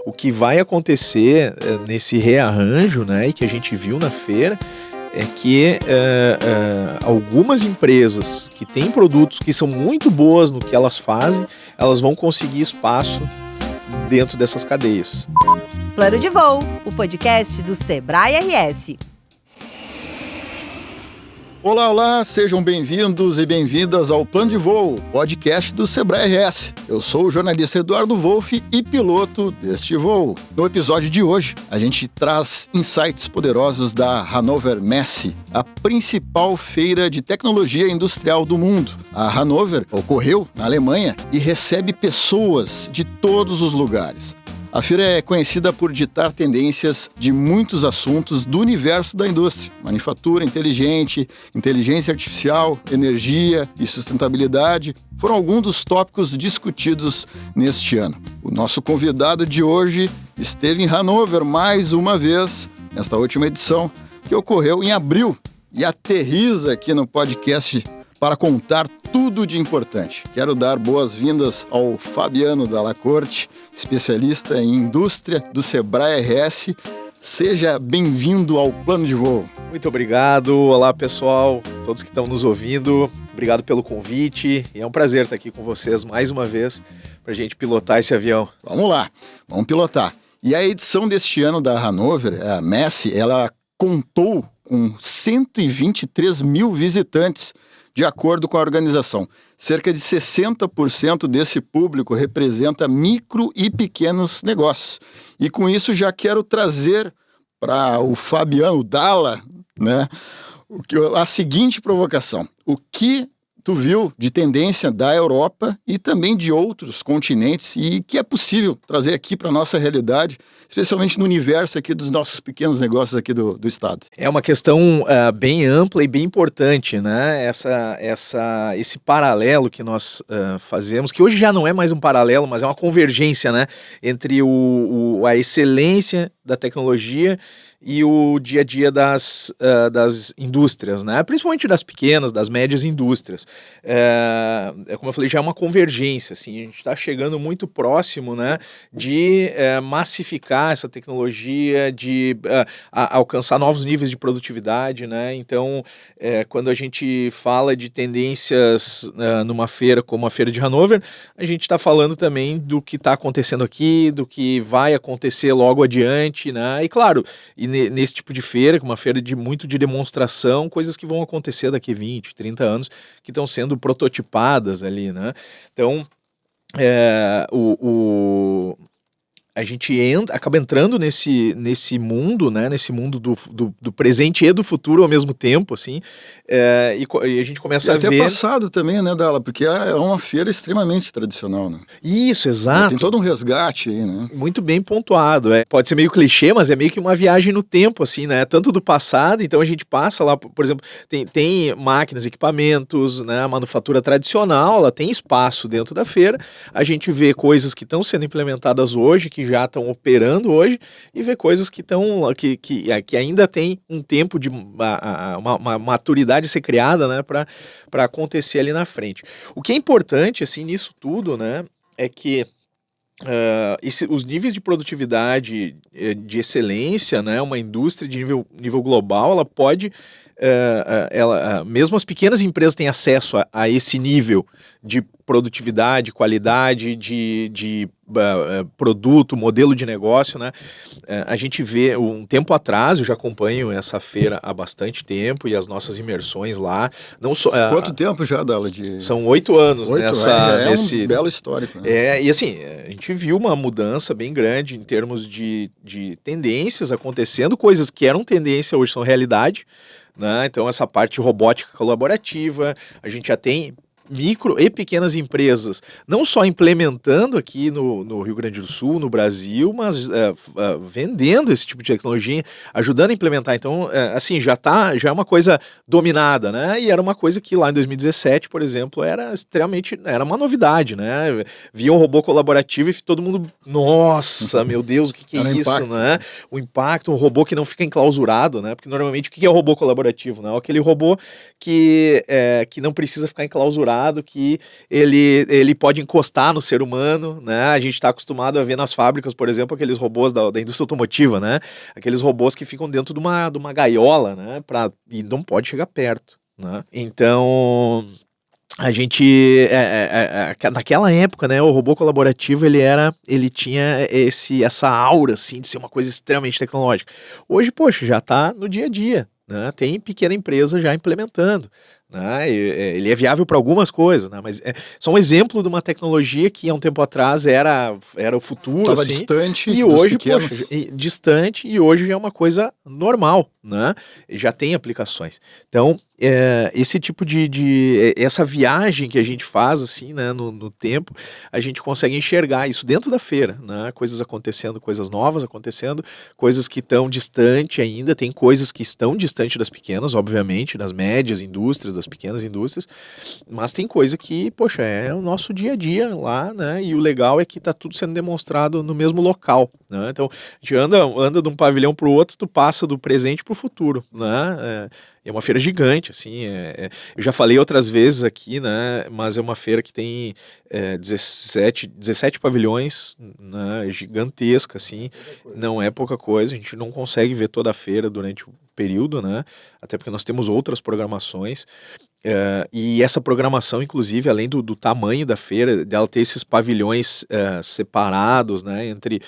O que vai acontecer nesse rearranjo, né, e que a gente viu na feira, é que algumas empresas que têm produtos que são muito boas no que elas fazem, elas vão conseguir espaço dentro dessas cadeias. Plano de Voo, o podcast do Sebrae RS. Olá, sejam bem-vindos e bem-vindas ao Plano de Voo, podcast do Sebrae RS. Eu sou o jornalista Eduardo Wolff e piloto deste voo. No episódio de hoje, a gente traz insights poderosos da Hannover Messe, a principal feira de tecnologia industrial do mundo. A Hannover ocorreu na Alemanha e recebe pessoas de todos os lugares. A feira é conhecida por ditar tendências de muitos assuntos do universo da indústria. Manufatura inteligente, inteligência artificial, energia e sustentabilidade foram alguns dos tópicos discutidos neste ano. O nosso convidado de hoje esteve em Hannover mais uma vez, nesta última edição, que ocorreu em abril, e aterriza aqui no podcast para contar tudo de importante. Quero dar boas-vindas ao Fabiano Dalla Corte, especialista em indústria do Sebrae RS. Seja bem-vindo ao Plano de Voo. Muito obrigado. Olá, pessoal, todos que estão nos ouvindo. Obrigado pelo convite. E é um prazer estar aqui com vocês mais uma vez para a gente pilotar esse avião. Vamos lá, vamos pilotar. E a edição deste ano da Hannover, a Messe, ela contou com 123 mil visitantes, de acordo com a organização. Cerca de 60% desse público representa micro e pequenos negócios. E com isso já quero trazer para o Fabiano Dalla, né, a seguinte provocação. O que tu viu de tendência da Europa e também de outros continentes e que é possível trazer aqui para a nossa realidade, especialmente no universo aqui dos nossos pequenos negócios aqui do estado? É uma questão bem ampla e bem importante, né? Esse paralelo que nós fazemos, que hoje já não é mais um paralelo, mas é uma convergência, né? Entre a excelência da tecnologia e o dia a dia das indústrias, né? Principalmente das pequenas, das médias indústrias. Como eu falei, já é uma convergência, assim, a gente está chegando muito próximo, né, de massificar essa tecnologia, de alcançar novos níveis de produtividade, né? Então, quando a gente fala de tendências numa feira como a Feira de Hannover, a gente está falando também do que está acontecendo aqui, do que vai acontecer logo adiante, né? E claro, nesse tipo de feira, que é uma feira muito de demonstração, coisas que vão acontecer daqui 20, 30 anos, que estão sendo prototipadas ali, né? Então, a gente acaba entrando nesse mundo, né? Nesse mundo do presente e do futuro ao mesmo tempo, assim, e a gente começa a ver... até passado também, né, Dalla? Porque é uma feira extremamente tradicional, né? Isso, exato. Tem todo um resgate aí, né? Muito bem pontuado. Pode ser meio clichê, mas é meio que uma viagem no tempo, assim, né? Tanto do passado, então a gente passa lá, por exemplo, tem máquinas, equipamentos, né? A manufatura tradicional, ela tem espaço dentro da feira. A gente vê coisas que estão sendo implementadas hoje, que já estão operando hoje, e vê coisas que ainda tem um tempo de uma maturidade a ser criada, né, para acontecer ali na frente. O que é importante, assim, nisso tudo, né, é que os níveis de produtividade, de excelência, né, uma indústria de nível global, ela pode, mesmo as pequenas empresas têm acesso a esse nível de produtividade, qualidade, de produto, modelo de negócio, né? A gente vê, um tempo atrás, eu já acompanho essa feira há bastante tempo e as nossas imersões lá. Não só, quanto tempo já, Dalla? São 8 anos nesse... um belo histórico. Né? E assim, a gente viu uma mudança bem grande em termos de tendências acontecendo, coisas que eram tendência hoje são realidade, né? Então essa parte de robótica colaborativa, a gente já tem micro e pequenas empresas, não só implementando aqui no Rio Grande do Sul, no Brasil, mas vendendo esse tipo de tecnologia, ajudando a implementar. Então, assim, já é uma coisa dominada, né? E era uma coisa que lá em 2017, por exemplo, era uma novidade, né? Via um robô colaborativo e todo mundo, nossa, meu Deus, o que é isso, impacto, né? O impacto, um robô que não fica enclausurado, né? Porque normalmente o que é o robô colaborativo, né? Aquele robô que não precisa ficar enclausurado demonstrado que ele pode encostar no ser humano, né? A gente está acostumado a ver nas fábricas, por exemplo, aqueles robôs da indústria automotiva, né? Aqueles robôs que ficam dentro de uma gaiola, né? E não pode chegar perto, né? Então, a gente, naquela época, né, o robô colaborativo, ele tinha essa aura, assim, de ser uma coisa extremamente tecnológica. Hoje, poxa, já está no dia a dia, né? Tem pequena empresa já implementando, né? Ele é viável para algumas coisas, né? Mas é só um exemplo de uma tecnologia que há um tempo atrás era o futuro, Estava assim, distante e dos hoje, pequenos. poxa, distante, e hoje já é uma coisa normal, né? Já tem aplicações. Então, esse tipo essa viagem que a gente faz, assim, né, no tempo, a gente consegue enxergar isso dentro da feira, né? Coisas acontecendo, coisas novas acontecendo, coisas que estão distante ainda, tem coisas que estão distante das pequenas, obviamente, das médias indústrias, das pequenas indústrias, mas tem coisa que, poxa, é o nosso dia a dia lá, né? E o legal é que está tudo sendo demonstrado no mesmo local, né? Então, a gente anda de um pavilhão para o outro, tu passa do presente para o futuro, né? É uma feira gigante, assim, eu já falei outras vezes aqui, né, mas é uma feira que tem 17 pavilhões, né, gigantesca, assim, não é pouca coisa, a gente não consegue ver toda a feira durante o período, né, até porque nós temos outras programações, e essa programação, inclusive, além do tamanho da feira, dela ter esses pavilhões separados, né, entre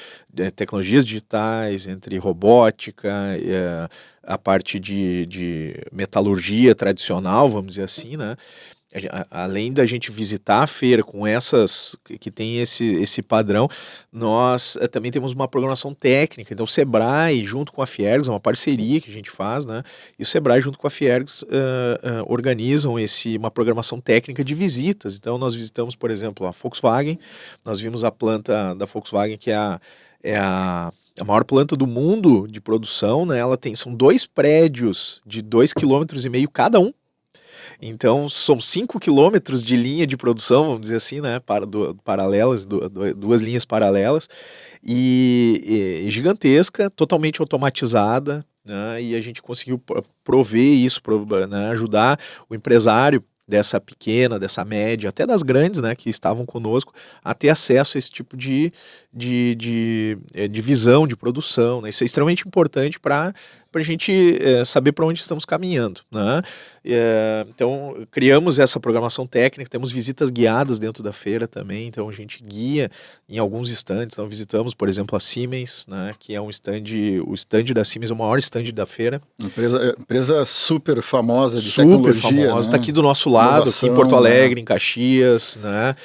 tecnologias digitais, entre robótica, a parte de metalurgia tradicional, vamos dizer assim, né? Além da gente visitar a feira com essas que tem esse padrão, nós também temos uma programação técnica. Então o Sebrae junto com a Fiergs, é uma parceria que a gente faz, né? E o Sebrae junto com a Fiergs organizam uma programação técnica de visitas. Então nós visitamos, por exemplo, a Volkswagen, nós vimos a planta da Volkswagen, que é a maior planta do mundo de produção, né? São 2 prédios de 2,5 km cada um. Então, são 5 quilômetros de linha de produção, vamos dizer assim, né? Paralelas, 2 linhas paralelas, e gigantesca, totalmente automatizada, né? E a gente conseguiu prover isso, né? Ajudar o empresário dessa pequena, dessa média, até das grandes, né, que estavam conosco, a ter acesso a esse tipo de visão, de produção, né? Isso é extremamente importante para a gente saber para onde estamos caminhando, né? Então, criamos essa programação técnica, temos visitas guiadas dentro da feira também, então a gente guia em alguns stands. Então, visitamos, por exemplo, a Siemens, né, que é o stand da Siemens, é o maior stand da feira. Empresa super famosa de super tecnologia. Super famosa, está, né, aqui do nosso lado, inovação, aqui em Porto Alegre, né, em Caxias, né,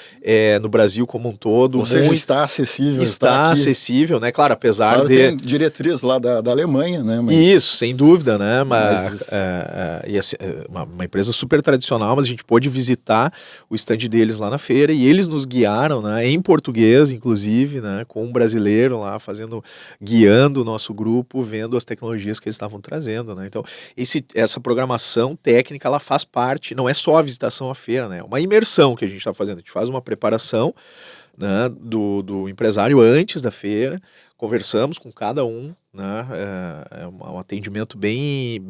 no Brasil como um todo. Ou seja, está acessível. Está acessível, né, claro, apesar claro, tem diretriz lá da Alemanha, né. Mas... Isso, sem dúvida, né, mas assim, uma empresa super tradicional, mas a gente pôde visitar o stand deles lá na feira e eles nos guiaram, né, em português, inclusive, né, com um brasileiro lá guiando o nosso grupo, vendo as tecnologias que eles estavam trazendo, né. Então, essa programação técnica, ela faz parte, não é só a visitação à feira, né, é uma imersão que a gente está fazendo, a gente faz uma preparação, né, do empresário antes da feira, conversamos com cada um, né, um atendimento bem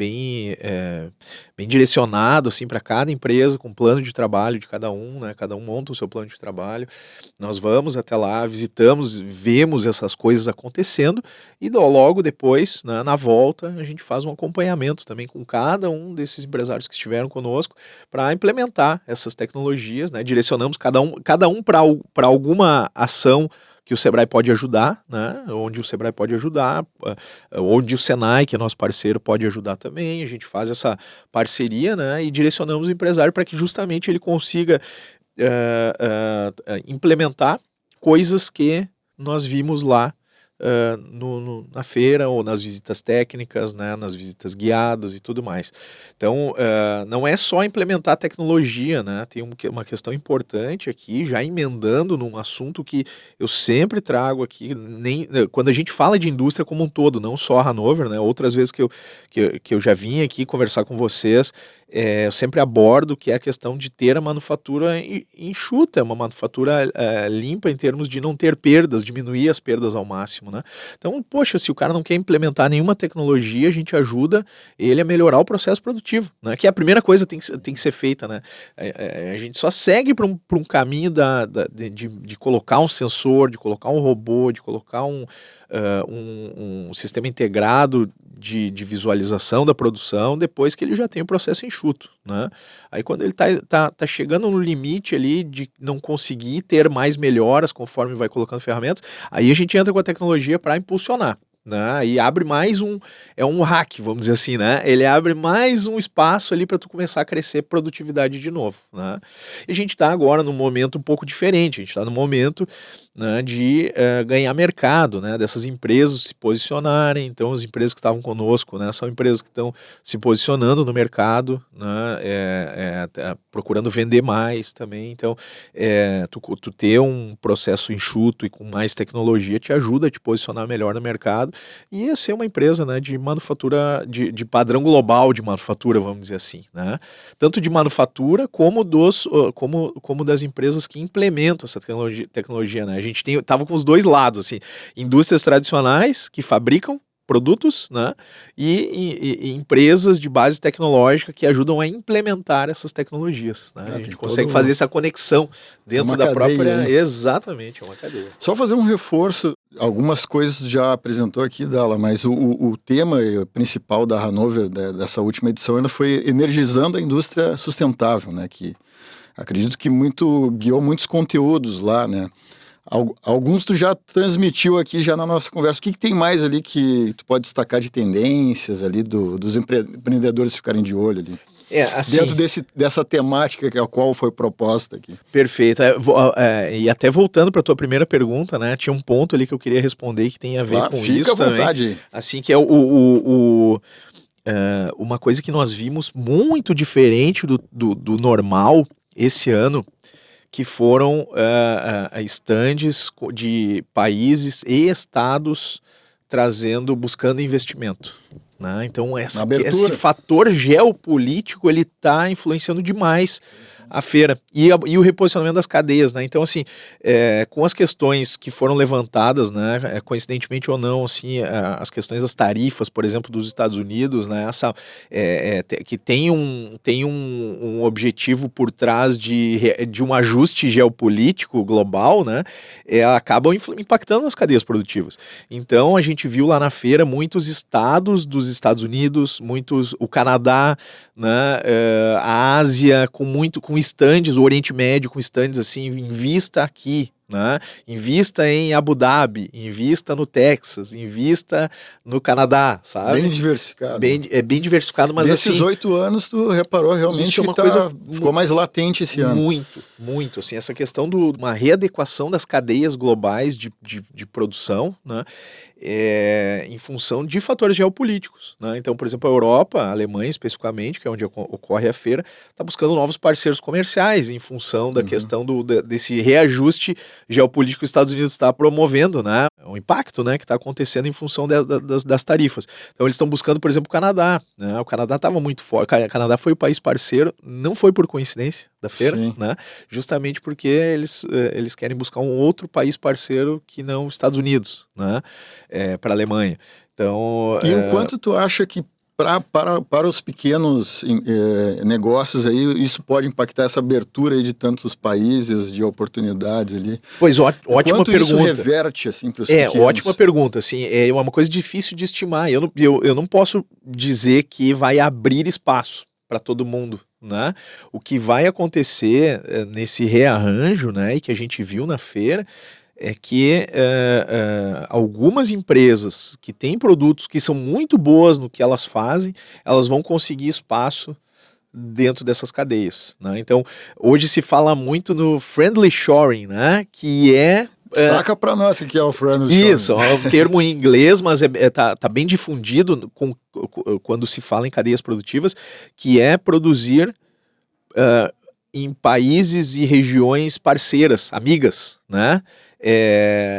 direcionado assim, para cada empresa, com plano de trabalho de cada um, né, cada um monta o seu plano de trabalho, nós vamos até lá, visitamos, vemos essas coisas acontecendo e logo depois, né, na volta, a gente faz um acompanhamento também com cada um desses empresários que estiveram conosco para implementar essas tecnologias, né, direcionamos cada um para alguma ação que o Sebrae pode ajudar, né? Onde o Sebrae pode ajudar, onde o Senai, que é nosso parceiro, pode ajudar também. A gente faz essa parceria, né? E direcionamos o empresário para que justamente ele consiga implementar coisas que nós vimos lá na feira ou nas visitas técnicas, né, nas visitas guiadas e tudo mais. Então, não é só implementar tecnologia, né, tem uma questão importante aqui, já emendando num assunto que eu sempre trago aqui, quando a gente fala de indústria como um todo, não só a Hanover, né, outras vezes que eu já vim aqui conversar com vocês, eu sempre abordo, que é a questão de ter a manufatura enxuta, uma manufatura limpa em termos de não ter perdas, diminuir as perdas ao máximo, né? Então, poxa, se o cara não quer implementar nenhuma tecnologia, a gente ajuda ele a melhorar o processo produtivo, né? Que é a primeira coisa que tem que ser feita, né? A gente só segue para um caminho de colocar um sensor, de colocar um robô, de colocar um sistema integrado de visualização da produção, depois que ele já tem o processo enxuto, né? Aí quando ele tá chegando no limite ali de não conseguir ter mais melhoras conforme vai colocando ferramentas, aí a gente entra com a tecnologia para impulsionar, né? E abre mais um hack, vamos dizer assim, né? Ele abre mais um espaço ali para tu começar a crescer produtividade de novo, né? E a gente está agora num momento um pouco diferente, a gente está no momento, né, de ganhar mercado, né, dessas empresas se posicionarem. Então as empresas que estavam conosco, né, são empresas que estão se posicionando no mercado, né, procurando vender mais também. Então tu ter um processo enxuto e com mais tecnologia te ajuda a te posicionar melhor no mercado e a ser uma empresa, né, de manufatura, de padrão global de manufatura, vamos dizer assim, né, tanto de manufatura como das empresas que implementam essa tecnologia, né. A gente tava com os dois lados, assim, indústrias tradicionais que fabricam produtos, né, e empresas de base tecnológica que ajudam a implementar essas tecnologias, né? A gente consegue fazer essa conexão dentro da própria... Hein? Exatamente, é uma cadeia. Só fazer um reforço, algumas coisas já apresentou aqui, Dala, mas o tema principal da Hanover, dessa última edição, ainda foi energizando a indústria sustentável, né, que acredito que guiou muitos conteúdos lá, né. Alguns tu já transmitiu aqui já na nossa conversa. O que tem mais ali que tu pode destacar de tendências ali dos empreendedores ficarem de olho ali? Assim, dentro dessa temática que a qual foi proposta aqui. Perfeito. E até voltando para a tua primeira pergunta, né? Tinha um ponto ali que eu queria responder que tem a ver com isso também. Fica à vontade. Assim, que é uma coisa que nós vimos muito diferente do normal esse ano, que foram estandes de países e estados buscando investimento, né? Então esse fator geopolítico ele está influenciando demais a feira e o reposicionamento das cadeias, né? Então assim, com as questões que foram levantadas, né, coincidentemente ou não, assim, as questões das tarifas, por exemplo, dos Estados Unidos, né, que tem um objetivo por trás de um ajuste geopolítico global, né, acabam impactando as cadeias produtivas. Então a gente viu lá na feira muitos estados dos Estados Unidos, o Canadá, né, a Ásia com estandes, o Oriente Médio com estandes assim, invista aqui, né? Invista em Abu Dhabi, invista no Texas, invista no Canadá, sabe? Bem diversificado. Bem diversificado, mas desses assim... 8 anos tu reparou realmente que ficou mais latente esse ano. Muito, assim, essa questão de uma readequação das cadeias globais de produção, né? Em função de fatores geopolíticos, né? Então, por exemplo, a Europa, a Alemanha especificamente, que é onde ocorre a feira, está buscando novos parceiros comerciais em função da questão desse reajuste geopolítico que os Estados Unidos está promovendo, né? O impacto, né, que está acontecendo em função das tarifas. Então eles estão buscando, por exemplo, o Canadá, né? O Canadá estava muito forte, o Canadá foi o país parceiro, não foi por coincidência da feira, né? Justamente porque eles querem buscar um outro país parceiro que não os Estados Unidos, né? Para a Alemanha. Então, e o quanto tu acha que para os pequenos negócios aí, isso pode impactar essa abertura aí de tantos países, de oportunidades ali? Pois, ótima pergunta. Isso reverte assim para os pequenos? Ótima pergunta, assim, é uma coisa difícil de estimar. Eu não posso dizer que vai abrir espaço para todo mundo, né? O que vai acontecer nesse rearranjo, né, e que a gente viu na feira, é que algumas empresas que têm produtos que são muito boas no que elas fazem, elas vão conseguir espaço dentro dessas cadeias, né? Então, hoje se fala muito no friendly shoring, né? Que destaca para nós o que é o friendly shoring. Isso, é um termo em inglês, mas tá bem difundido quando se fala em cadeias produtivas, que é produzir em países e regiões parceiras, amigas, né?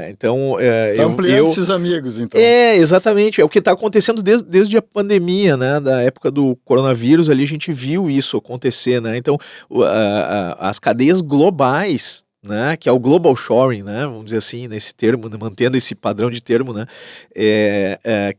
Então, Tá ampliando esses amigos, então. Exatamente. É o que está acontecendo desde a pandemia, né? Da época do coronavírus ali, a gente viu isso acontecer, né? Então, as cadeias globais, né, que é o global shoring, né, vamos dizer assim, nesse termo, né, mantendo esse padrão de termo, né,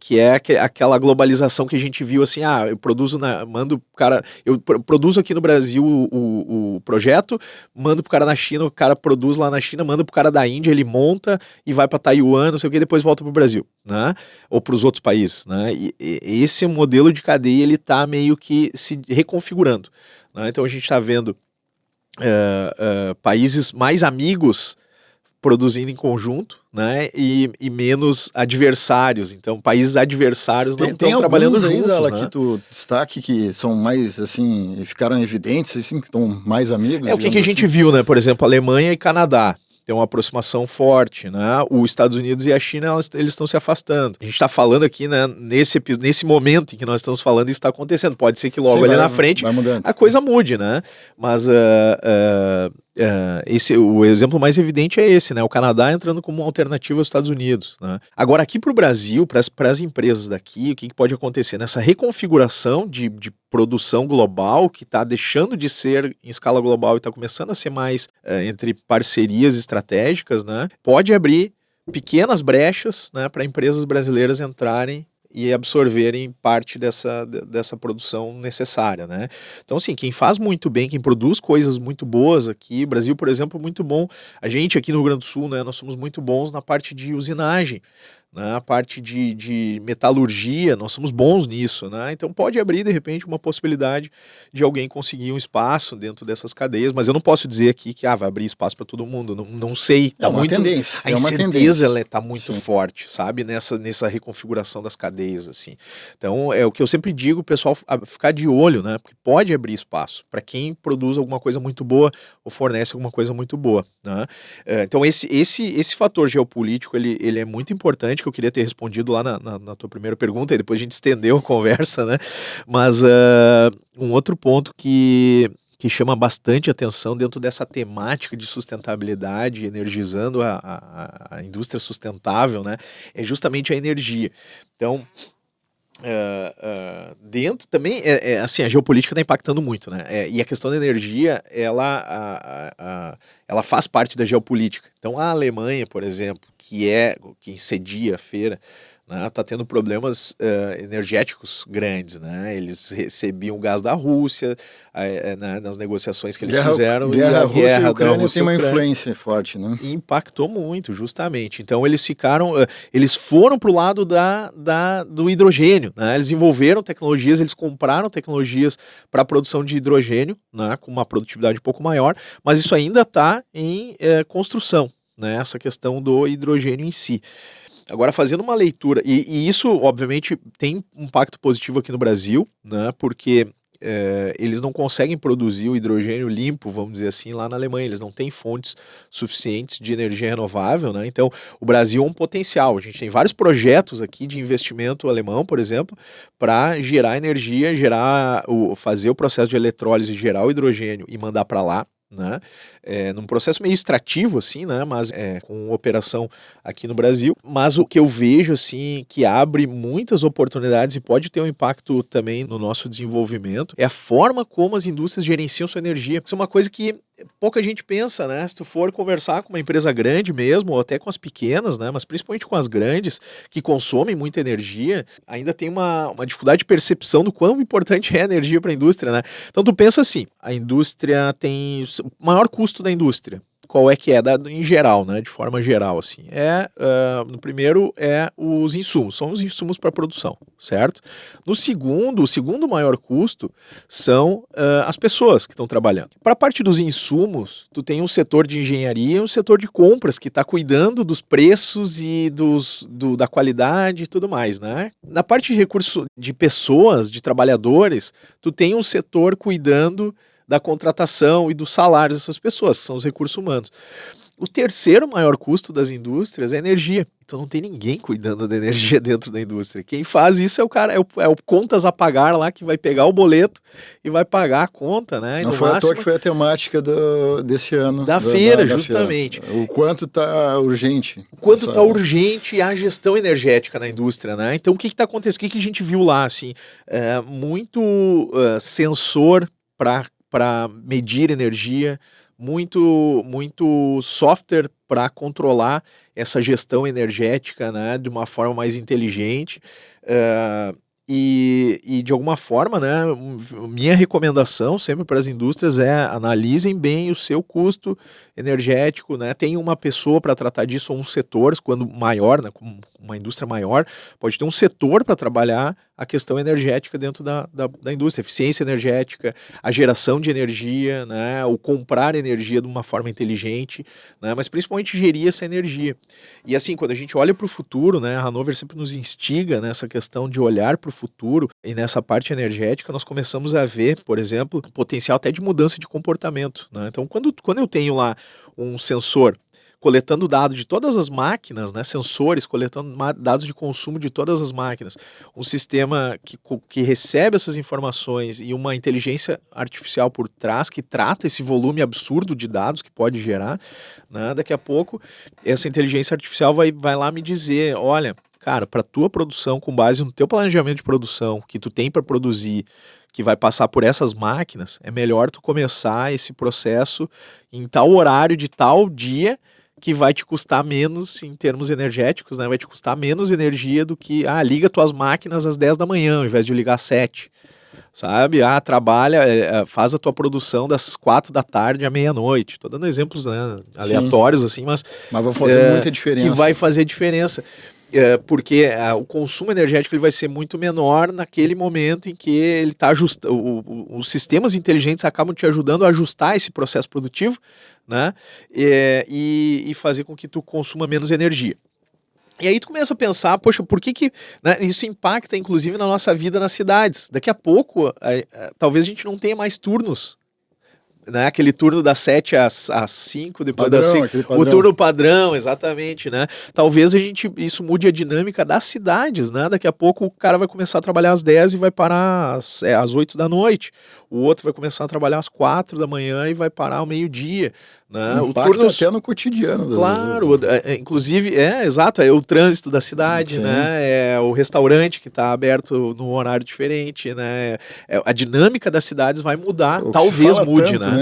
que é aquela globalização que a gente viu assim, eu produzo, mando pro cara, eu produzo aqui no Brasil o projeto, mando pro cara na China, o cara produz lá na China, manda pro cara da Índia, ele monta e vai para Taiwan, não sei o que, depois volta pro Brasil, né, ou para os outros países, né, e esse modelo de cadeia, ele tá meio que se reconfigurando, né, então a gente tá vendo países mais amigos produzindo em conjunto, né, e menos adversários. Então, países adversários não estão trabalhando juntos. Tem alguns aí, né, que tu destaque que são mais, assim, ficaram evidentes, assim, que estão mais amigos? O que a gente viu, né, por exemplo, Alemanha e Canadá. Tem uma aproximação forte, né? Os Estados Unidos e a China, eles estão se afastando. A gente está falando aqui, né, nesse momento em que nós estamos falando, isso está acontecendo. Pode ser que logo ali na frente a coisa mude, né? Mas o exemplo mais evidente é esse, né? O Canadá entrando como uma alternativa aos Estados Unidos, né? Agora, aqui para o Brasil, para as empresas daqui, o que pode acontecer? Nessa reconfiguração de produção global, que está deixando de ser em escala global e está começando a ser mais entre parcerias estratégicas, né? Pode abrir pequenas brechas, né, para empresas brasileiras entrarem e absorverem parte dessa produção necessária, né? Então, assim, quem faz muito bem, quem produz coisas muito boas aqui, Brasil, por exemplo, muito bom. A gente aqui no Rio Grande do Sul, né, nós somos muito bons na parte de usinagem, né, a parte de metalurgia, nós somos bons nisso, né? Então pode abrir, de repente, uma possibilidade de alguém conseguir um espaço dentro dessas cadeias, mas eu não posso dizer aqui que vai abrir espaço para todo mundo, não sei, tá muito, tendência, a incerteza ela tá muito forte, sabe, nessa reconfiguração das cadeias, assim. Então é o que eu sempre digo, o pessoal ficar de olho, né, porque pode abrir espaço para quem produz alguma coisa muito boa ou fornece alguma coisa muito boa, né? Então esse fator geopolítico, ele é muito importante, que eu queria ter respondido lá na tua primeira pergunta, e depois a gente estendeu a conversa, né? Mas um outro ponto que chama bastante atenção dentro dessa temática de sustentabilidade, energizando a indústria sustentável, né, é justamente a energia. Então, dentro também, assim, a geopolítica está impactando muito, né? E a questão da energia, ela faz parte da geopolítica. Então, a Alemanha, por exemplo, quem cedia a feira, né, tá tendo problemas energéticos grandes, né? Eles recebiam gás da Rússia, né, nas negociações que eles fizeram. A Rússia e a Ucrânia tem uma influência forte, né? E impactou muito, justamente. Então eles foram para o lado do hidrogênio, né? Eles desenvolveram tecnologias, eles compraram tecnologias para a produção de hidrogênio, né, com uma produtividade um pouco maior, mas isso ainda está em construção, né? Essa questão do hidrogênio em si. Agora, fazendo uma leitura, e isso, obviamente, tem um impacto positivo aqui no Brasil, né, porque eles não conseguem produzir o hidrogênio limpo, vamos dizer assim, lá na Alemanha. Eles não têm fontes suficientes de energia renovável, né? Então, o Brasil é um potencial. A gente tem vários projetos aqui de investimento alemão, por exemplo, para gerar energia, fazer o processo de eletrólise, gerar o hidrogênio e mandar para lá, né? Num processo meio extrativo, assim, né? Mas com operação aqui no Brasil. Mas o que eu vejo, assim, que abre muitas oportunidades e pode ter um impacto também no nosso desenvolvimento, é a forma como as indústrias gerenciam sua energia. Isso é uma coisa que pouca gente pensa, né? Se tu for conversar com uma empresa grande mesmo, ou até com as pequenas, né? Mas principalmente com as grandes, que consomem muita energia, ainda tem uma dificuldade de percepção do quão importante é a energia para a indústria, né? Então tu pensa assim, a indústria tem... O maior custo da indústria, qual é que é? Em geral, né? De forma geral, assim. No primeiro os insumos, são os insumos para a produção, certo? No segundo, o segundo maior custo são as pessoas que estão trabalhando. Para a parte dos insumos, tu tem um setor de engenharia e um setor de compras que está cuidando dos preços e da qualidade e tudo mais, né? Na parte de recurso de pessoas, de trabalhadores, tu tem um setor cuidando da contratação e dos salários dessas pessoas, que são os recursos humanos. O terceiro maior custo das indústrias é a energia. Então não tem ninguém cuidando da energia dentro da indústria. Quem faz isso é o cara, é o contas a pagar lá, que vai pegar o boleto e vai pagar a conta, né? E Não no foi à máximo, toa que foi a temática desse ano. da feira, da justamente. Feira. O quanto está urgente. O quanto está urgente a gestão energética na indústria, né? Então o que está acontecendo? O que a gente viu lá? Assim, muito sensor para medir energia, muito software para controlar essa gestão energética, né, de uma forma mais inteligente, e de alguma forma, né, minha recomendação sempre para as indústrias é analisem bem o seu custo energético, né, tem uma pessoa para tratar disso, ou um setor, quando maior, né, como uma indústria maior, pode ter um setor para trabalhar a questão energética dentro da indústria, eficiência energética, a geração de energia, né, o comprar energia de uma forma inteligente, né, mas principalmente gerir essa energia. E assim, quando a gente olha para o futuro, né, a Hannover sempre nos instiga nessa questão de olhar para o futuro, e nessa parte energética nós começamos a ver, por exemplo, potencial até de mudança de comportamento, né? Então, quando eu tenho lá um sensor coletando dados de todas as máquinas, né, sensores coletando dados de consumo de todas as máquinas, um sistema que recebe essas informações e uma inteligência artificial por trás que trata esse volume absurdo de dados que pode gerar, né, daqui a pouco essa inteligência artificial vai lá me dizer, olha, cara, para tua produção, com base no teu planejamento de produção que tu tem para produzir, que vai passar por essas máquinas, é melhor tu começar esse processo em tal horário de tal dia, que vai te custar menos em termos energéticos, né? Vai te custar menos energia do que, liga tuas máquinas às 10 da manhã, ao invés de ligar às 7, sabe? Trabalha, faz a tua produção das 4 da tarde à meia-noite. Tô dando exemplos, né, aleatórios, assim, mas vai fazer muita diferença. Que vai fazer diferença. Porque o consumo energético ele vai ser muito menor naquele momento em que ele está ajustando. Os sistemas inteligentes acabam te ajudando a ajustar esse processo produtivo, né? E fazer com que tu consuma menos energia. E aí tu começa a pensar, poxa, por que né, isso impacta inclusive na nossa vida nas cidades? Daqui a pouco, talvez a gente não tenha mais turnos, né? Aquele turno das 7 às 5, depois das 5. O turno padrão, exatamente, né? Talvez isso mude a dinâmica das cidades, né? Daqui a pouco o cara vai começar a trabalhar às 10 e vai parar às 8 da noite. O outro vai começar a trabalhar às 4 da manhã e vai parar ao meio-dia, né? O turno até no cotidiano. Claro, inclusive, exato, é o trânsito da cidade, sim, né? É o restaurante que está aberto num horário diferente, né? A dinâmica das cidades vai mudar, talvez mude, tanto, né?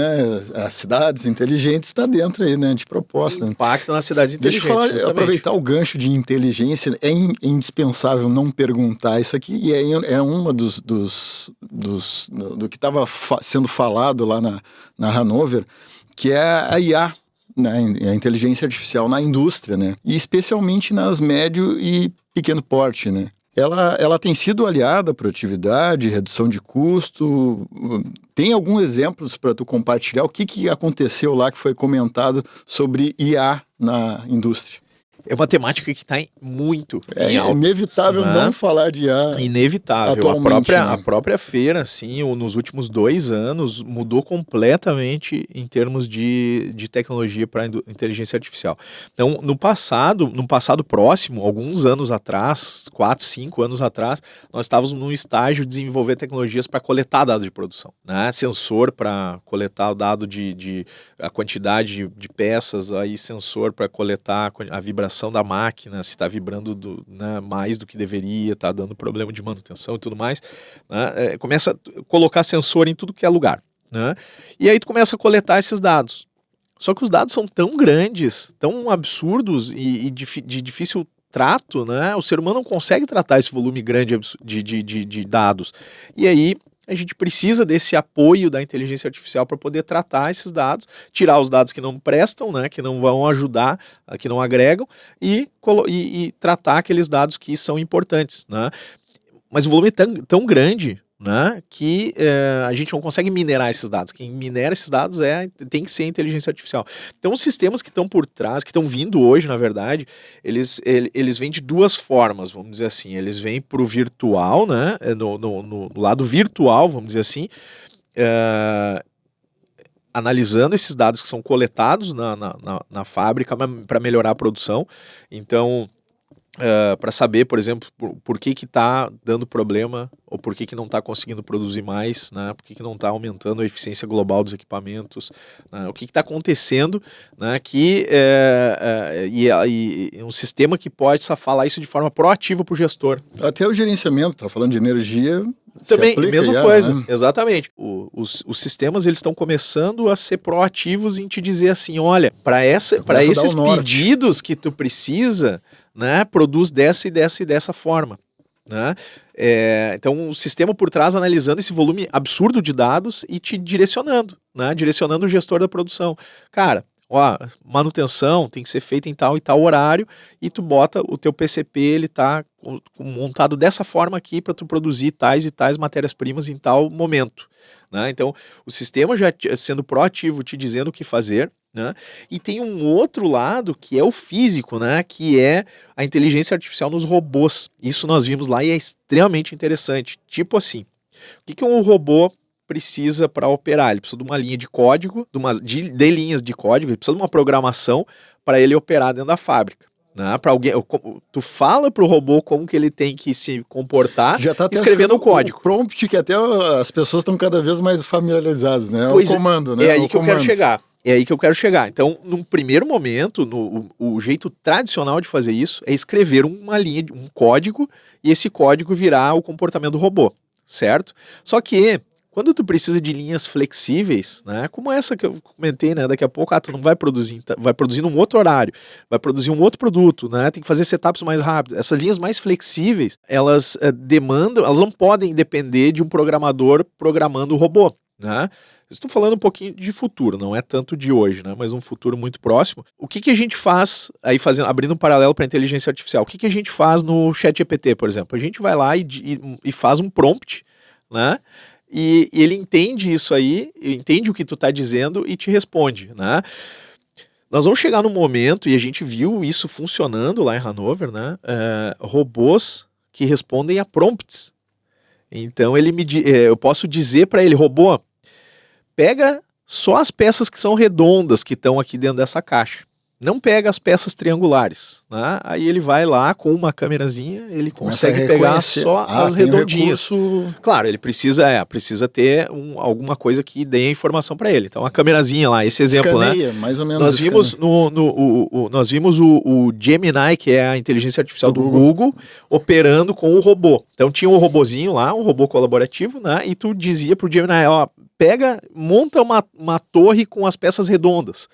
As cidades inteligentes está dentro aí, né? De proposta. Impacto nas cidades inteligentes. Deixa eu falar, aproveitar o gancho de inteligência, é indispensável não perguntar isso aqui, e é uma do que estava sendo falado lá na Hannover, que é a IA, né, a inteligência artificial na indústria, né, e especialmente nas médio e pequeno porte, né. Ela tem sido aliada à produtividade, redução de custo. Tem alguns exemplos para tu compartilhar? O que aconteceu lá que foi comentado sobre IA na indústria? É uma temática que está muito em alta. É inevitável, né? Não falar de IA. Inevitável. A própria feira, assim, nos últimos 2 anos, mudou completamente em termos de tecnologia para inteligência artificial. Então, no passado próximo, alguns anos atrás, 4, 5 anos atrás, nós estávamos num estágio de desenvolver tecnologias para coletar dados de produção, né? Sensor para coletar o dado a quantidade de peças, aí sensor para coletar a vibração da máquina, se está vibrando né, mais do que deveria, está dando problema de manutenção e tudo mais, né? Começa a colocar sensor em tudo que é lugar, né? E aí tu começa a coletar esses dados. Só que os dados são tão grandes, tão absurdos e de difícil trato, né? O ser humano não consegue tratar esse volume grande de dados. E aí a gente precisa desse apoio da inteligência artificial para poder tratar esses dados, tirar os dados que não prestam, né, que não vão ajudar, que não agregam, e tratar aqueles dados que são importantes, né? Mas o volume é tão grande, né, que a gente não consegue minerar esses dados. Quem minera esses dados tem que ser a inteligência artificial. Então os sistemas que estão por trás, que estão vindo hoje, na verdade, eles vêm de 2 formas, vamos dizer assim. Eles vêm para o virtual, né, no lado virtual, vamos dizer assim. analisando esses dados que são coletados na fábrica para melhorar a produção. Então, para saber, por exemplo, por que está dando problema ou por que não está conseguindo produzir mais, né? Por que não está aumentando a eficiência global dos equipamentos, né? O que está acontecendo, né? E um sistema que pode falar isso de forma proativa para o gestor. Até o gerenciamento, tá falando de energia... Também, mesma coisa, né? Exatamente. Os sistemas, eles estão começando a ser proativos em te dizer assim, olha, para esses pedidos que tu precisa, né, produz dessa e dessa e dessa forma, né? Então o sistema por trás analisando esse volume absurdo de dados e te direcionando, né, direcionando o gestor da produção. Cara, manutenção tem que ser feita em tal e tal horário e tu bota o teu PCP, ele tá montado dessa forma aqui para tu produzir tais e tais matérias-primas em tal momento, né? Então o sistema já sendo proativo, te dizendo o que fazer, né? E tem um outro lado que é o físico, né? Que é a inteligência artificial nos robôs. Isso nós vimos lá e é extremamente interessante. Tipo assim, o que um robô precisa para operar? Ele precisa de uma linha de código, de linhas de código, ele precisa de uma programação para ele operar dentro da fábrica. Né? Para alguém, tu fala para o robô como que ele tem que se comportar, já tá escrevendo o código. O prompt que até as pessoas estão cada vez mais familiarizadas, né? Pois o comando, né? É aí que eu quero chegar. É aí que eu quero chegar. Então, num primeiro momento, o jeito tradicional de fazer isso é escrever uma linha, um código, e esse código virar o comportamento do robô, certo? Só que quando tu precisa de linhas flexíveis, né, como essa que eu comentei, né, daqui a pouco tu não vai produzir, vai produzir num outro horário, vai produzir um outro produto, né, tem que fazer setups mais rápidos. Essas linhas mais flexíveis, elas elas não podem depender de um programador programando o robô, né? Estou falando um pouquinho de futuro, não é tanto de hoje, né, mas um futuro muito próximo. O que a gente faz, aí abrindo um paralelo para a inteligência artificial, o que a gente faz no ChatGPT, por exemplo? A gente vai lá e faz um prompt, né? E ele entende isso aí, entende o que tu tá dizendo e te responde, né? Nós vamos chegar num momento, e a gente viu isso funcionando lá em Hannover, né? Robôs que respondem a prompts. Então eu posso dizer para ele, robô, pega só as peças que são redondas que estão aqui dentro dessa caixa. Não pega as peças triangulares, né? Aí ele vai lá com uma câmerazinha, ele consegue pegar só as redondinhas. Claro, ele precisa ter alguma coisa que dê a informação para ele. Então a câmerazinha lá, esse exemplo, escaneia, né? Mais ou menos. Nós vimos o Gemini, que é a inteligência artificial do Google, operando com o robô. Então tinha um robozinho lá, um robô colaborativo, né? E tu dizia pro Gemini, monta uma torre com as peças redondas.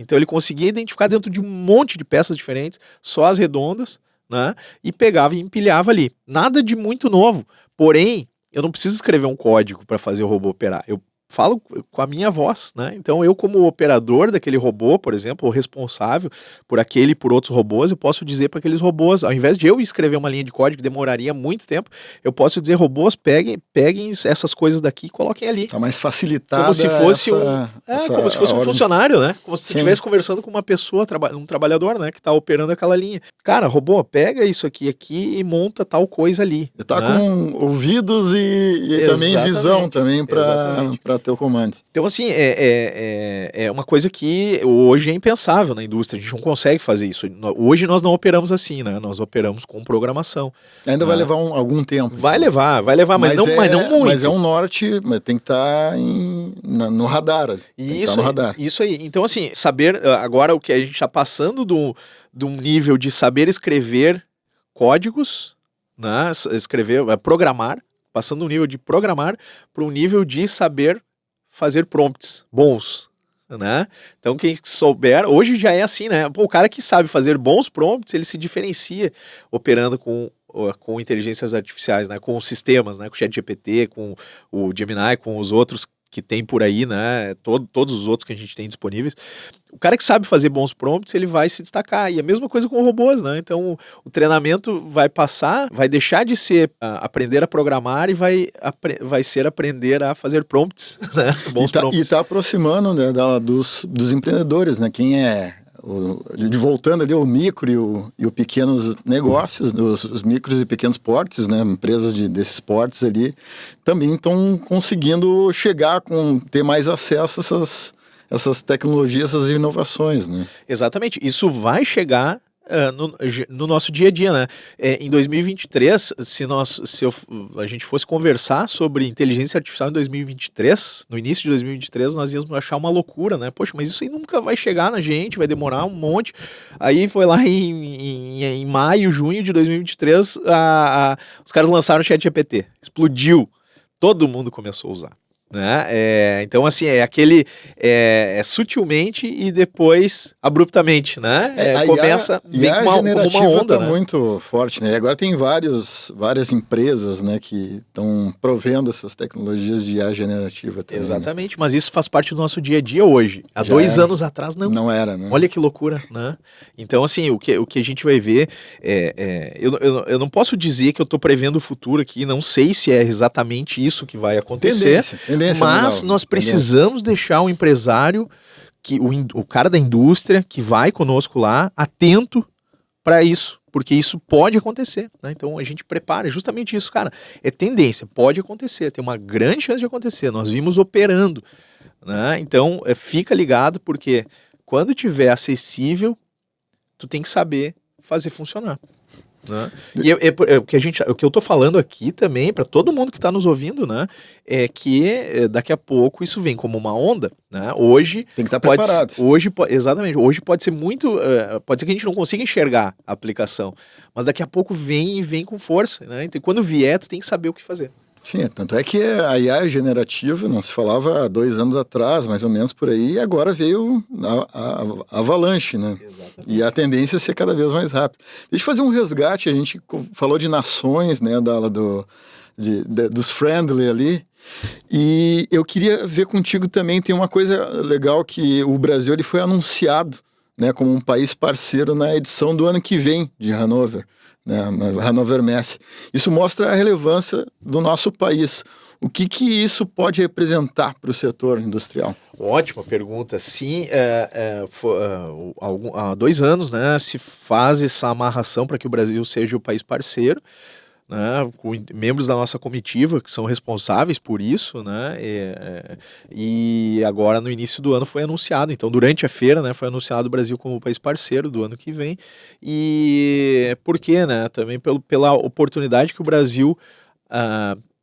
Então ele conseguia identificar dentro de um monte de peças diferentes, só as redondas, né? E pegava e empilhava ali. Nada de muito novo. Porém, eu não preciso escrever um código para fazer o robô operar. Eu falo com a minha voz, né? Então eu, como operador daquele robô, por exemplo, ou responsável por aquele e por outros robôs, eu posso dizer para aqueles robôs, ao invés de eu escrever uma linha de código que demoraria muito tempo, eu posso dizer, robôs, peguem essas coisas daqui e coloquem ali. Tá mais facilitado. Como se fosse como se fosse um funcionário, né? Como se você estivesse conversando com uma pessoa, um trabalhador, né? Que tá operando aquela linha. Cara, robô, pega isso aqui e monta tal coisa ali. Ele tá, né, com ouvidos e também visão também para teu comando. Então, assim, é uma coisa que hoje é impensável na indústria, a gente não consegue fazer isso. Hoje nós não operamos assim, né? Nós operamos com programação. Ainda vai levar algum tempo. Vai levar, mas não muito. Mas é um norte, mas tem que estar no radar. Isso aí. Então, assim, saber agora o que a gente está passando de um nível de saber escrever códigos, né? Programar, passando do nível de programar para um nível de saber fazer prompts bons, né? Então quem souber, hoje já é assim, né? O cara que sabe fazer bons prompts, ele se diferencia operando com inteligências artificiais, né? Com sistemas, né? Com o ChatGPT, com o Gemini, com os outros que tem por aí, né? Todos os outros que a gente tem disponíveis. O cara que sabe fazer bons prompts, ele vai se destacar. E a mesma coisa com robôs, né? Então, o treinamento vai deixar de ser aprender a programar e vai ser aprender a fazer prompts, né? Bons prompts. E tá aproximando, né, dos empreendedores, né? Quem voltando ali o micro e o pequenos negócios, os micros e pequenos portes, né, empresas desses portes ali, também estão conseguindo ter mais acesso a essas tecnologias, essas inovações, né? Exatamente. Isso vai chegar no nosso dia a dia, né? Em 2023, a gente fosse conversar sobre inteligência artificial em 2023, no início de 2023, nós íamos achar uma loucura, né? Poxa, mas isso aí nunca vai chegar na gente, vai demorar um monte. Aí foi lá em maio, junho de 2023, os caras lançaram o ChatGPT. Explodiu. Todo mundo começou a usar. Né? Então, assim, sutilmente e depois abruptamente, né? Começa, vem como uma onda, tá, né? Muito forte, né? E agora tem várias empresas, né, que estão provendo essas tecnologias de IA generativa também. Exatamente, né? Mas isso faz parte do nosso dia a dia hoje. Há 2 anos atrás, não. Não era, né? Olha que loucura, né? Então, assim, o que a gente vai ver eu não posso dizer que eu estou prevendo o futuro aqui, não sei se é exatamente isso que vai acontecer. Mas nós precisamos deixar o empresário, o cara da indústria que vai conosco lá, atento para isso, porque isso pode acontecer, né? Então a gente prepara justamente isso, cara. É tendência, pode acontecer, tem uma grande chance de acontecer. Nós vimos operando, né? Então fica ligado, porque quando tiver acessível, tu tem que saber fazer funcionar. Né? E o que eu tô falando aqui também, para todo mundo que está nos ouvindo, né, é que daqui a pouco isso vem como uma onda, né? Hoje tem que estar preparado. Exatamente. Hoje pode ser pode ser que a gente não consiga enxergar a aplicação, mas daqui a pouco vem com força, né? Então, quando vier, tu tem que saber o que fazer. Sim, tanto é que a IA generativa não se falava há 2 anos atrás, mais ou menos por aí, e agora veio a avalanche, né? Exatamente. E a tendência é ser cada vez mais rápido. Deixa eu fazer um resgate, a gente falou de nações, né, dos friendly ali, e eu queria ver contigo também, tem uma coisa legal que o Brasil ele foi anunciado, né, como um país parceiro na edição do ano que vem de Hannover. Hannover Messe. Isso mostra a relevância do nosso país. O que isso pode representar para o setor industrial? Ótima pergunta. Sim, há 2 anos, né, se faz essa amarração para que o Brasil seja o país parceiro, né, com membros da nossa comitiva que são responsáveis por isso, né, e agora no início do ano foi anunciado, então durante a feira, né, foi anunciado o Brasil como o país parceiro do ano que vem, e por quê, né, também pela oportunidade que o Brasil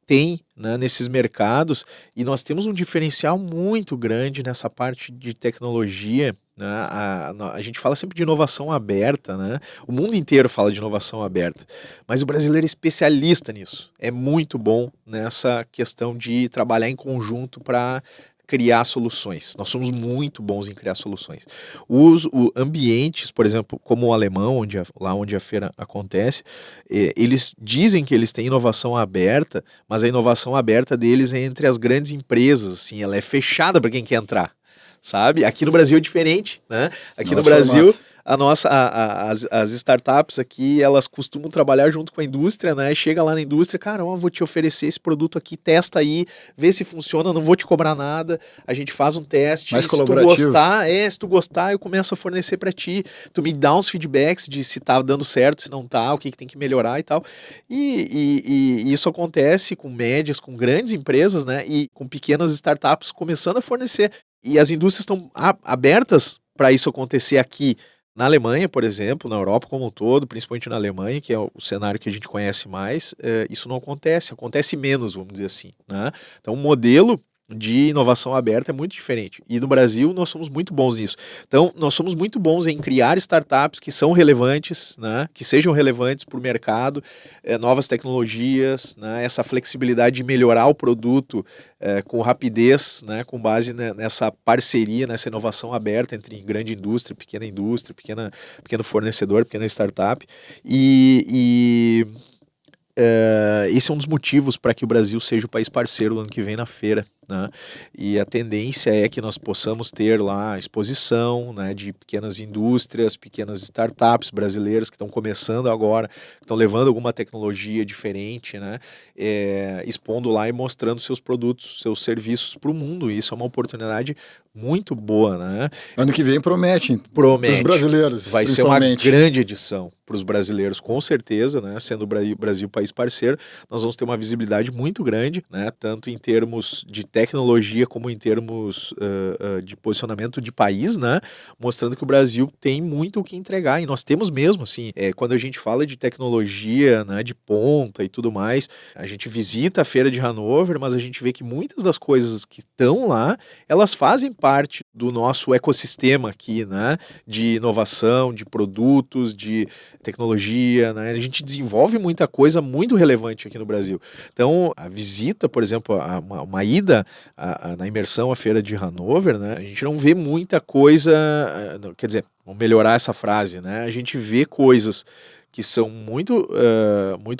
tem, né, nesses mercados, e nós temos um diferencial muito grande nessa parte de tecnologia, né? A gente fala sempre de inovação aberta, né? O mundo inteiro fala de inovação aberta, mas o brasileiro é especialista nisso, é muito bom nessa questão de trabalhar em conjunto para criar soluções. Nós somos muito bons em criar soluções. Os ambientes, por exemplo, como o alemão, lá onde a feira acontece, eles dizem que eles têm inovação aberta, mas a inovação aberta deles é entre as grandes empresas, assim, ela é fechada para quem quer entrar, sabe? Aqui no Brasil é diferente, né? Aqui no Brasil, as startups aqui, elas costumam trabalhar junto com a indústria, né? Chega lá na indústria, cara, eu vou te oferecer esse produto aqui, testa aí, vê se funciona, não vou te cobrar nada, a gente faz um teste, mais se colaborativo. Se tu gostar, eu começo a fornecer para ti, tu me dá uns feedbacks de se tá dando certo, se não tá, o que tem que melhorar e tal, e isso acontece com médias, com grandes empresas, né? E com pequenas startups começando a fornecer, e as indústrias estão abertas para isso acontecer aqui. Na Alemanha, por exemplo, na Europa como um todo, principalmente na Alemanha, que é o cenário que a gente conhece mais, isso não acontece menos, vamos dizer assim, né? Então o modelo de inovação aberta é muito diferente, e no Brasil nós somos muito bons nisso. Então nós somos muito bons em criar startups que são relevantes, né? Que sejam relevantes para o mercado, novas tecnologias, né? Essa flexibilidade de melhorar o produto com rapidez, né? Com base nessa parceria, nessa inovação aberta entre grande indústria, pequeno fornecedor, pequena startup, esse é um dos motivos para que o Brasil seja o país parceiro no ano que vem na feira, né? E a tendência é que nós possamos ter lá exposição, né, de pequenas indústrias, pequenas startups brasileiras que estão começando agora, estão levando alguma tecnologia diferente, né, expondo lá e mostrando seus produtos, seus serviços para o mundo. E isso é uma oportunidade muito boa, né? Ano que vem promete. Os brasileiros. Vai ser uma grande edição para os brasileiros, com certeza, né? Sendo o Brasil país parceiro, nós vamos ter uma visibilidade muito grande, né? Tanto em termos de tecnologia como em termos de posicionamento de país, né? Mostrando que o Brasil tem muito o que entregar, e nós temos mesmo, assim, quando a gente fala de tecnologia, né, de ponta e tudo mais, a gente visita a Feira de Hannover, mas a gente vê que muitas das coisas que estão lá, elas fazem parte do nosso ecossistema aqui, né, de inovação, de produtos, de tecnologia, né, a gente desenvolve muita coisa muito relevante aqui no Brasil. Então, a visita, por exemplo, uma ida na imersão à Feira de Hannover, né, a gente não vê muita coisa, quer dizer, vamos melhorar essa frase, né, a gente vê coisas que são muito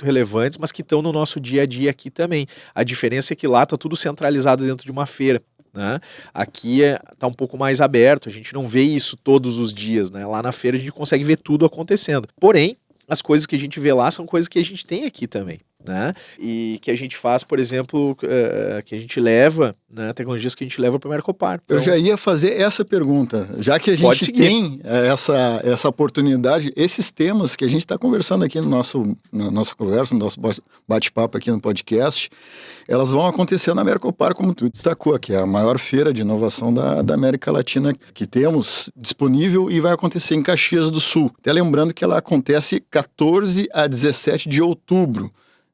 relevantes, mas que estão no nosso dia a dia aqui também. A diferença é que lá está tudo centralizado dentro de uma feira, né? Aqui está um pouco mais aberto, a gente não vê isso todos os dias, né? Lá na feira a gente consegue ver tudo acontecendo. Porém, as coisas que a gente vê lá são coisas que a gente tem aqui também, né? E que a gente faz, por exemplo, que a gente leva, né, tecnologias que a gente leva para o Mercopar. Então, eu já ia fazer essa pergunta, já que a gente tem essa oportunidade, esses temas que a gente está conversando aqui na nossa conversa, no nosso bate-papo aqui no podcast, elas vão acontecer na Mercopar, como tu destacou, que é a maior feira de inovação da América Latina que temos disponível, e vai acontecer em Caxias do Sul. Até lembrando que ela acontece 14 a 17 de outubro.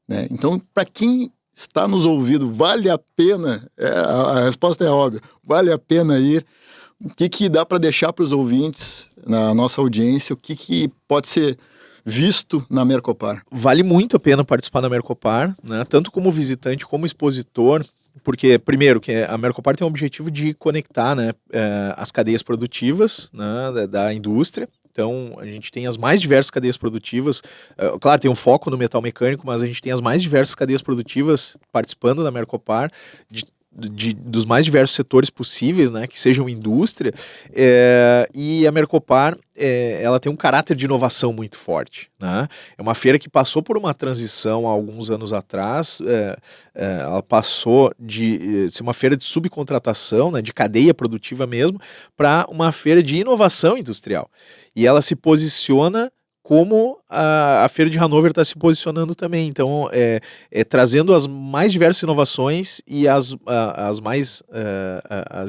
Né? Então, para quem está nos ouvindo, vale a pena, a resposta é óbvia, vale a pena ir. O que dá para deixar para os ouvintes, na nossa audiência, o que pode ser visto na Mercopar? Vale muito a pena participar da Mercopar, né? Tanto como visitante como expositor, porque, primeiro, que a Mercopar tem o objetivo de conectar, né, as cadeias produtivas, né, da indústria. Então, a gente tem as mais diversas cadeias produtivas. Claro, tem um foco no metal mecânico, mas a gente tem as mais diversas cadeias produtivas participando da Mercopar, dos mais diversos setores possíveis, né, que sejam indústria, e a Mercopar, ela tem um caráter de inovação muito forte, né? É uma feira que passou por uma transição há alguns anos atrás, ela passou de ser uma feira de subcontratação, né, de cadeia produtiva mesmo, para uma feira de inovação industrial, e ela se posiciona como a Feira de Hannover está se posicionando também. Então, trazendo as mais diversas inovações e as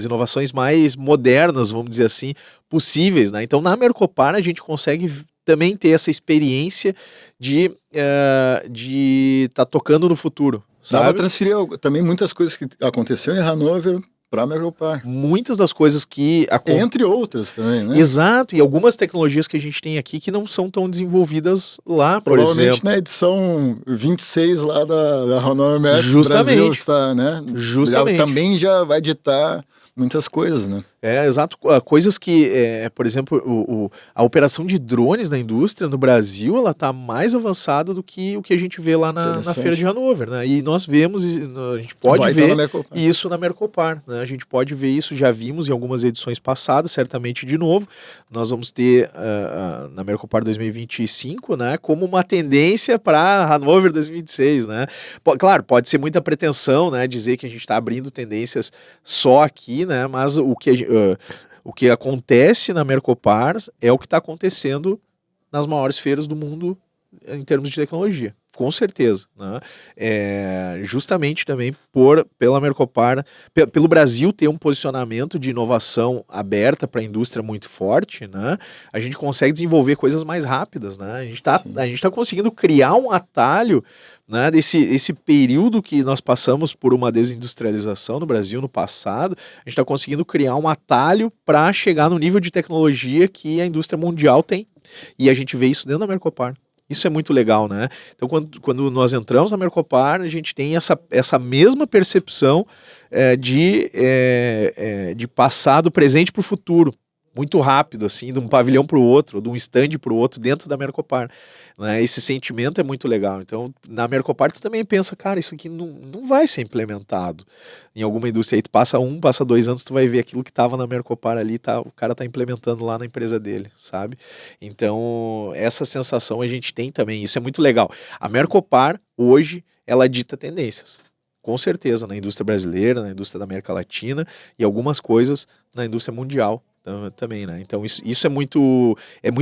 inovações mais modernas, vamos dizer assim, possíveis, né? Então, na Mercopar, a gente consegue também ter essa experiência de estar tocando no futuro. Dá para transferir também muitas coisas que aconteceram em Hannover para a Mercopar. Muitas das coisas que... Entre outras também, né? Exato, e algumas tecnologias que a gente tem aqui que não são tão desenvolvidas lá, por exemplo. Provavelmente na edição 26 lá da Hannover Messe, justamente, Brasil está, né? Justamente. Também já vai ditar muitas coisas, né? Exato. Coisas que, por exemplo, a operação de drones na indústria no Brasil, ela está mais avançada do que o que a gente vê lá na Feira de Hannover, né? E nós vemos, a gente pode ver isso na Mercopar, né? A gente pode ver isso, já vimos em algumas edições passadas, certamente de novo. Nós vamos ter na Mercopar 2025, né, como uma tendência para Hannover 2026, né? Claro, pode ser muita pretensão, né, dizer que a gente está abrindo tendências só aqui, né? Mas o que acontece na Mercopar é o que está acontecendo nas maiores feiras do mundo em termos de tecnologia, com certeza, né? Justamente também pela Mercopar, pelo Brasil ter um posicionamento de inovação aberta para a indústria muito forte, né? A gente consegue desenvolver coisas mais rápidas, né? A gente tá conseguindo criar um atalho, né, desse período que nós passamos por uma desindustrialização no Brasil no passado. A gente está conseguindo criar um atalho para chegar no nível de tecnologia que a indústria mundial tem, e a gente vê isso dentro da Mercopar. Isso é muito legal, né? Então, quando nós entramos na Mercopar, a gente tem essa mesma percepção de passado, presente para o futuro, muito rápido, assim, de um pavilhão para o outro, de um stand para o outro dentro da Mercopar, né? Esse sentimento é muito legal. Então, na Mercopar, tu também pensa, cara, isso aqui não vai ser implementado em alguma indústria. Aí tu passa 2 anos, tu vai ver aquilo que estava na Mercopar ali, o cara tá implementando lá na empresa dele, sabe? Então, essa sensação a gente tem também, isso é muito legal. A Mercopar, hoje, ela dita tendências, com certeza, na indústria brasileira, na indústria da América Latina e algumas coisas na indústria mundial também, né? Então isso é muito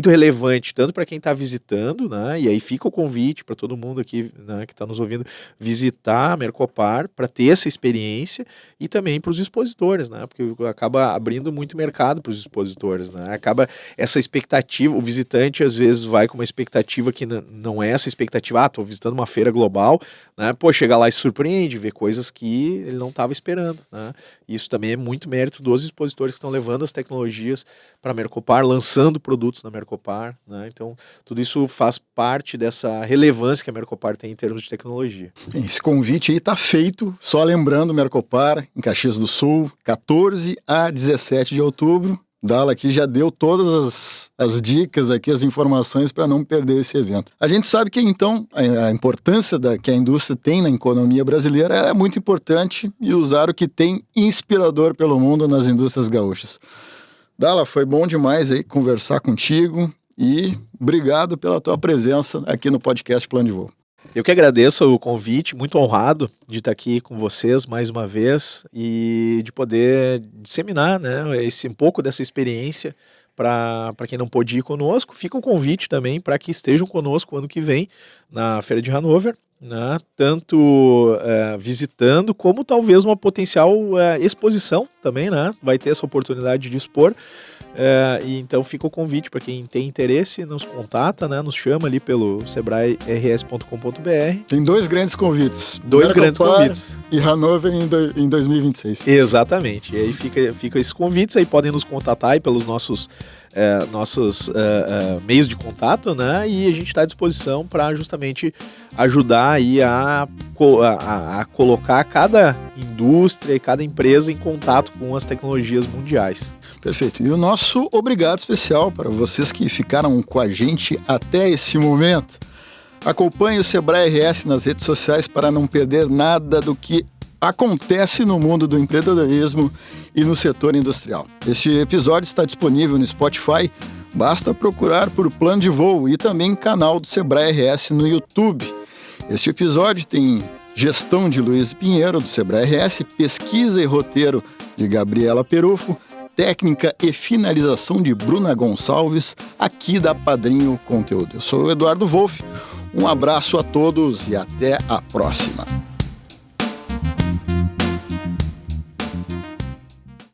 relevante, tanto para quem está visitando, né? E aí fica o convite para todo mundo aqui, né, que está nos ouvindo, visitar a Mercopar para ter essa experiência, e também para os expositores, né? Porque acaba abrindo muito mercado para os expositores, né? Acaba essa expectativa, o visitante às vezes vai com uma expectativa que não é essa expectativa, estou visitando uma feira global, né? Pô, chega lá e se surpreende, vê coisas que ele não estava esperando, né? Isso também é muito mérito dos expositores que estão levando as tecnologias para a Mercopar, lançando produtos na Mercopar, né? Então, tudo isso faz parte dessa relevância que a Mercopar tem em termos de tecnologia. Esse convite aí está feito, só lembrando, Mercopar, em Caxias do Sul, 14 a 17 de outubro. Dala aqui já deu todas as dicas aqui, as informações para não perder esse evento. A gente sabe que, então, a importância que a indústria tem na economia brasileira é muito importante, e usar o que tem inspirador pelo mundo nas indústrias gaúchas. Dala, foi bom demais aí conversar contigo, e obrigado pela tua presença aqui no podcast Plano de Voo. Eu que agradeço o convite, muito honrado de estar aqui com vocês mais uma vez e de poder disseminar, né, um pouco dessa experiência para quem não pôde ir conosco. Fica um convite também para que estejam conosco ano que vem na Feira de Hannover, né, tanto visitando como talvez uma potencial exposição também, né, vai ter essa oportunidade de expor. E então fica o convite para quem tem interesse, nos contata, né, nos chama ali pelo sebrae-rs.com.br. Tem dois grandes convites. Grandes convites. E Hannover em 2026. Exatamente. E aí fica esses convites, aí podem nos contatar aí pelos nossos meios de contato, né? E a gente está à disposição para justamente ajudar aí a colocar cada indústria e cada empresa em contato com as tecnologias mundiais. Perfeito. E o nosso obrigado especial para vocês que ficaram com a gente até esse momento. Acompanhe o Sebrae RS nas redes sociais para não perder nada do que acontece no mundo do empreendedorismo e no setor industrial. Este episódio está disponível no Spotify, basta procurar por Plano de Voo, e também canal do Sebrae RS no YouTube. Este episódio tem gestão de Luiz Pinheiro, do Sebrae RS, pesquisa e roteiro de Gabriela Perufo, técnica e finalização de Bruna Gonçalves, aqui da Padrinho Conteúdo. Eu sou o Eduardo Wolff, um abraço a todos e até a próxima.